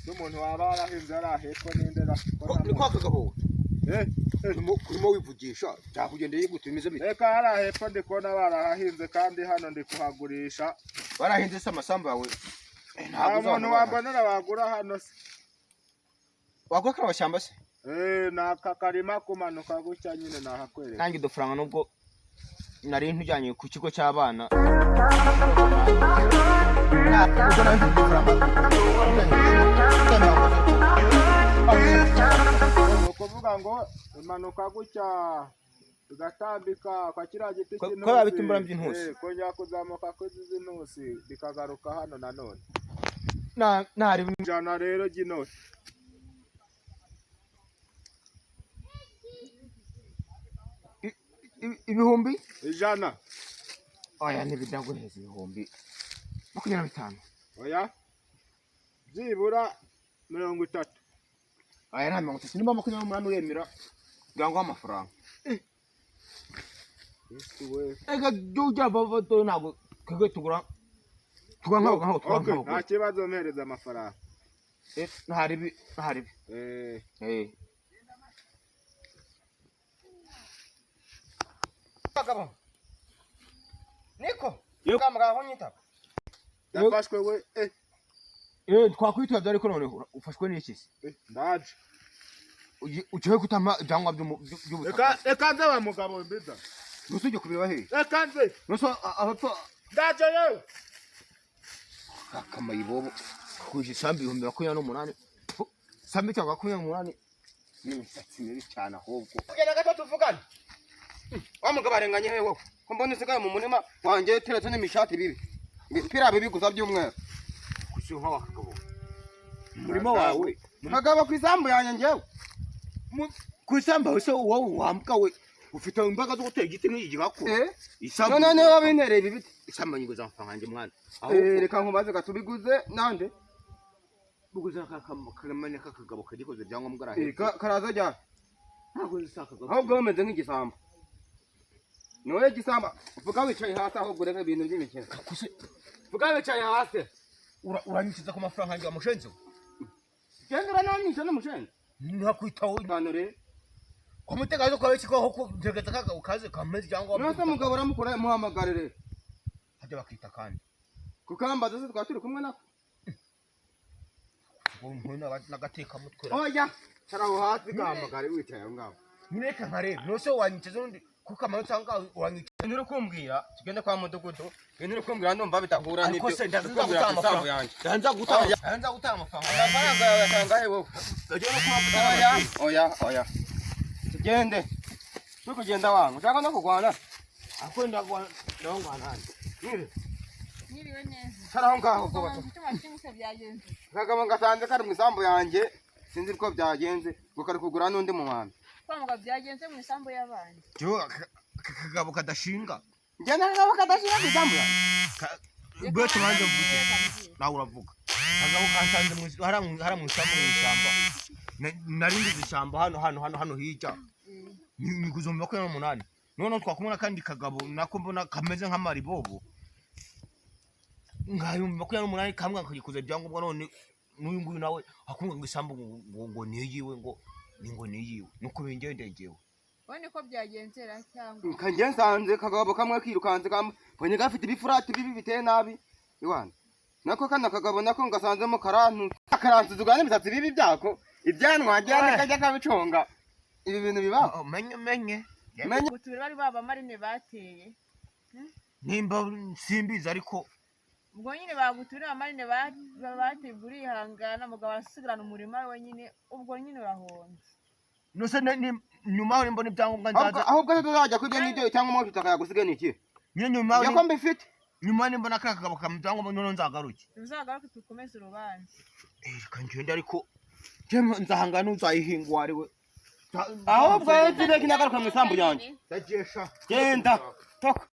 n'umuntu waba warahinze arahepfo n'indera ni kwa kagabo kurimo wivugisha byakugendeye gute bimeze bite? Reka harahepfo ndi kubona barahahinze kandi hano ndi kuhagurisha. Barahinze se amasambu yawe nta muntu wambonera wagura hano se. Wagura karabashyamba se? Naka karima kumanuka gutya nyine nahakwereka. Nanjye udufaranga nubwo nari ntujyanye ku kigo cy'abana. Ukuvuga ngo imanuka gutya bigatambika kwa kiriya giti cy'intusi. Ko babitumbura by'intusi. Kongera kuzamuka kuri izi ntusi bikagaruka hano nanone. Nari ijana rero ry'intusi. Ibihumbi ijana. Oya ntibidaguheza ibihumbi 25. Oya byibura 30. Aya nta 30 nimba 28 uremera bwango amafaranga. Ega jya bavato ntabwo kage tugura nkaho twankaho. Nta kibazo mpereza amafaranga. Ntaribi. Kagabo Niko yoga mugabo nyita Dafashwe we twakwitwa dore ko none ufashwe n'iki se? Ndaje ugiye kutama byangwa by'ubutaka. Reka nze wa mugabo mbiza nusujye kubireba he? Reka nze nuso aho ndaje yewe akamayibobo kuje sambi 28 sambi cyangwa 28 n'imisatsi mibi cyane ahubwo kugenda gato tuvugana wa mugabo arenganye he wowe ko mbona isigaye mu munima wanjye teretse n'imishati bibi bipira bibi gusa by'umweru kushyuha wakagabo murimo wawe kagabo kwisambu yanjye ngewe kwisamba wese wowe wambwa we ufite imbaga zo gutera igiti n'igi gakura isambu none wabintereye bibi isamba nyingo zamfanganje mwana reka nkubaze gatubiguze nande buguze kakamane kakagabo kagikoze byangwa mugarahe karaza jya ntago zisakagabo ahubwo bameze nk'igisamba noye gisamba vuga wicaye hasi aho gureka ibintu by'imikino vuga wicaye hasi uranyikiza ku mafaranga yanjye amushenze gendera nanyisha n'umushenze ntakwitaho ntanore komutega zo kwawe kiko ko ndegeta kagabo kaze kameze cyangwa nose mugabo uramukora muhamagarire hajya bakita kandi kukambaza se twaturi kumwe nako umuntu nagateka mutwe oya taraho hasi gahamagare wicaye aho ngaho nireka nkarebe nose wanyikiza undi kukamaro cyangwa uranyikiza ndiro kumbwira tugende kwa mudugudu ndiro kumbwira ndumva bitahura n'ibyo ariko se ndaza gutanga amafaranga yanjye ndaza gutanga amafaranga yatanga he wowe ndagiye no kumavuta oya tugende tukugenda wangu ushaka no kugwana akwenda gwana handi Niriwe neza. Karaho ngaho ubwo bato. Byagenze. Kagabo ngasanze kari mu isambu yanjye sinzi uko byagenze ngo kari kugura n'undi mu mwana. Kwanga byagenze mu isambu y'abandi. Jo kagabo kadashinga. Njye kagabo kadashinga mu isambu yanjye. Bwete manje mvuze. Nawe uravuga. Kagabo kansanze mu ishyamba. Narindi zishyamba hano hijya. Ni kuzomba 28. None twakumuna kandi kagabo nako mbona kameze nk'amaribobo. Ngayo 28 kamwe akikuza byangombwa none n'uyu nguyu nawe akumva ngo isambu ngo niyiwe ngo niyiwe nuko bingendegewe wone ko byagenze ra cyangwa kanje nsanze kagabo kamwe kirukanze kamwe bonye gafite ibifurati bibi biteye nabi iwana nako kana kagabo nako ngasanzemo karantu zugane imisatsi bibi byako ibyanwa ajyane kajya kabiconga ibi bintu bibaho menye gutubira bari baba marine bateye nimba simbiza ariko ubwo nyine baguturira amarine bategura ihangana mugabo arasigarana umurima we nyine ubwo nyine urahonze nose nyuma aho mbona ibyangombwa nzaza ahubwo tuzajya kwibyo n'ibyo cyangwa mo tutaka yagusiga niki nyine nyuma yako mbifite nyuma nimbona kakagabo kamutangwa none nzagaruke uzagaruke tukomeze urubanza kangenda ariko nzahangana uzayihingwa ari we ahubwo yizire kinagaruka mu isambu yanjye ndagesha genda toka